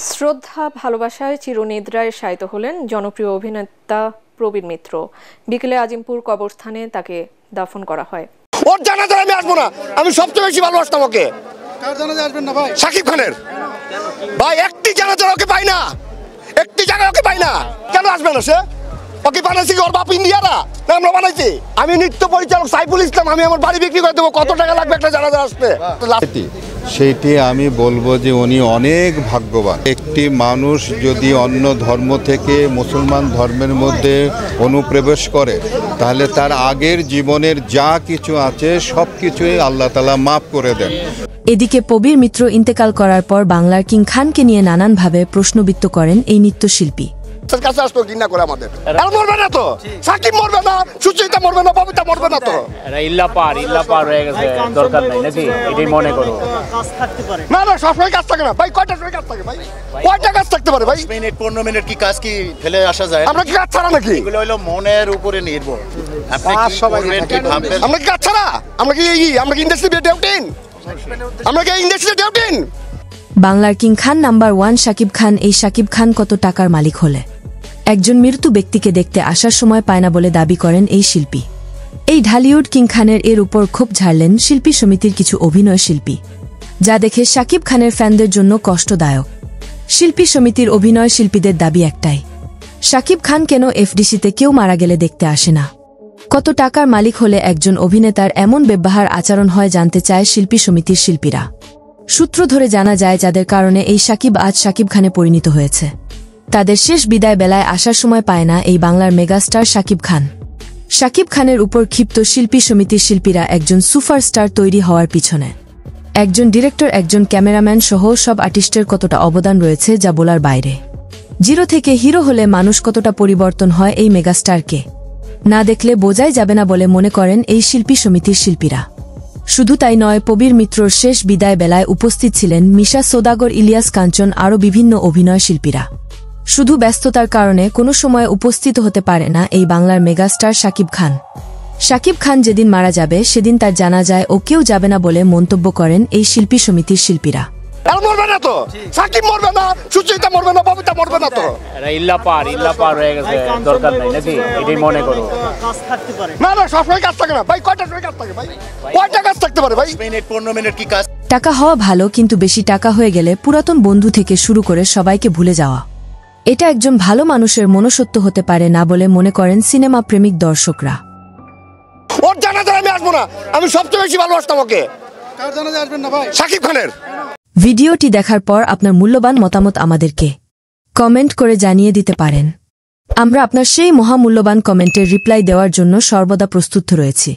শ্রদ্ধা ভালোবাসায় চিরনিদ্রায় শায়িত হলেন জনপ্রিয় অভিনেতা প্রবীর মিত্র। বিকেলে আজিমপুর কবরস্থানে তাকে দাফন করা হয়। ওর জানাজায় আমি আসবো না, আমি সবচেয়ে বেশি ভালোবাসতাম ওকে। কার জানাজায় আসবেন না ভাই? শাকিব খানের। ভাই একটি জানাজায় ওকে পাই না, একটি জায়গায় ওকে পাই না। কেন আসবে না সে? ওকে বানাইছি ওর বাপ ইন্ডিয়ারা না আমরা বানাইছি? আমি নৃত্য পরিচালক সাইফুল ইসলাম, আমি আমার বাড়ি বিক্রি করে দেবো। কত টাকা লাগবে একটা জানাজা আসতে? সেইটি আমি বলবো যে উনি অনেক ভাগ্যবান। একটি মানুষ যদি অন্য ধর্ম থেকে মুসলমান ধর্মের মধ্যে অনুপ্রবেশ করে তাহলে তার আগের জীবনের যা কিছু আছে সব কিছুই আল্লাহ তাআলা মাফ করে দেন। এদিকে প্রবীর মিত্র ইন্তেকাল করার পর বাংলার কিং খানকে নিয়ে নানানভাবে প্রশ্নবিদ্ধ করেন এই নৃত্যশিল্পী। কাছে আসতো ঘৃণা করে আমাদের। আর মরবে না তো, সাকিব মরবে না, সুচিতা মরবে না, ববিতা মরবে না তো। ইল্লা পার হয়ে গেছে, দরকার নাই নাকি? এটাই মনে করো। কাজ থাকতে পারে না না, সবসময় কাজ থাকে না ভাই। কয়টা সময় কাজ থাকে ভাই? কয়টা কাজ থাকতে পারে ভাই? 15 মিনিট কি কাজ কি ফেলে আসা যায়? আমরা কি কাজ ছাড়া নাকি? এগুলো হলো মনের উপরে নির্ভর। আপনি কি করবেন কি ভাববেন? আমরা কি কাজ ছাড়া? আমরা কি ইন্ডাস্ট্রি ডেউটিন? আমরা কি ইন্ডাস্ট্রি ডেউটিন? বাংলার কিং খান নাম্বার 1 শাকিব খান। এই শাকিব খান কত টাকার মালিক হলে একজন মৃত্যু ব্যক্তিকে দেখতে আসার সময় পায় না বলে দাবি করেন এই শিল্পী। এই ঢালিউড কিং খানের এর উপর ক্ষোভ ঝাড়লেন শিল্পী সমিতির কিছু অভিনয় শিল্পী, যা দেখে শাকিব খানের ফ্যানদের জন্য কষ্টদায়ক। শিল্পী সমিতির অভিনয় শিল্পীদের দাবি একটাই, শাকিব খান কেন এফডিসিতে কেউ মারা গেলে দেখতে আসে না? কত টাকার মালিক হলে একজন অভিনেতার এমন ব্যবহার আচরণ হয় জানতে চায় শিল্পী সমিতির শিল্পীরা। সূত্র ধরে জানা যায় যাদের কারণে এই শাকিব আজ শাকিব খানে পরিণত হয়েছে, তাদের শেষ বিদায় বেলায় আসার সময় পায় না এই বাংলার মেগাস্টার শাকিব খান। শাকিব খানের উপর ক্ষিপ্ত শিল্পী সমিতির শিল্পীরা একজন সুপারস্টার তৈরি হওয়ার পিছনে একজন ডিরেক্টর, একজন ক্যামেরাম্যান সহ সব আর্টিস্টের কতটা অবদান রয়েছে যা বলার বাইরে। জিরো থেকে হিরো হলে মানুষ কতটা পরিবর্তন হয় এই মেগাস্টারকে না দেখলে বোঝাই যাবে না বলে মনে করেন এই শিল্পী সমিতির শিল্পীরা। শুধু তাই নয়, প্রবীর মিত্রর শেষ বিদায় বেলায় উপস্থিত ছিলেন মিশা সওদাগর, ইলিয়াস কাঞ্চন, আরও বিভিন্ন অভিনয় শিল্পীরা। শুধু ব্যস্ততার কারণে কোনো সময় উপস্থিত হতে পারে না এই বাংলার মেগাস্টার শাকিব খান। শাকিব খান যেদিন মারা যাবে সেদিন তার জানাজায় ও কেউ যাবে না বলে মন্তব্য করেন এই শিল্পী সমিতির শিল্পীরা। মরবে না তো, সাকিব মরবে না, সুচিতা মরবে না, ববিতা মরবে না তো। ইল্লা পার হয়ে গেছে, দরকার নাই নাকি? এটাই মনে করো। কাজ থাকতে পারে না না, সবসময় কাজ থাকে না ভাই। কয়টা সময় কাজ থাকে ভাই? কয়টা কাজ থাকতে পারে ভাই? 15 মিনিট কি কাজ? টাকা হওয়া ভালো, কিন্তু বেশি টাকা হয়ে গেলে পুরাতন বন্ধু থেকে শুরু করে সবাইকে ভুলে যাওয়া, এটা একজন ভালো মানুষের মনসত্ব হতে পারে না বলে মনে করেন সিনেমা প্রেমিক দর্শকরা। ওর জানাজায় আমি আসবো না, আমি সবচেয়ে বেশি ভালোবাসতাম ওকে। কার জানাজায় আসবেন না ভাই? শাকিব খানের। ভিডিওটি দেখার পর আপনার মূল্যবান মতামত আমাদেরকে কমেন্ট করে জানিয়ে দিতে পারেন। আমরা আপনার সেই মহামূল্যবান কমেন্টের রিপ্লাই দেওয়ার জন্য সর্বদা প্রস্তুত রয়েছি।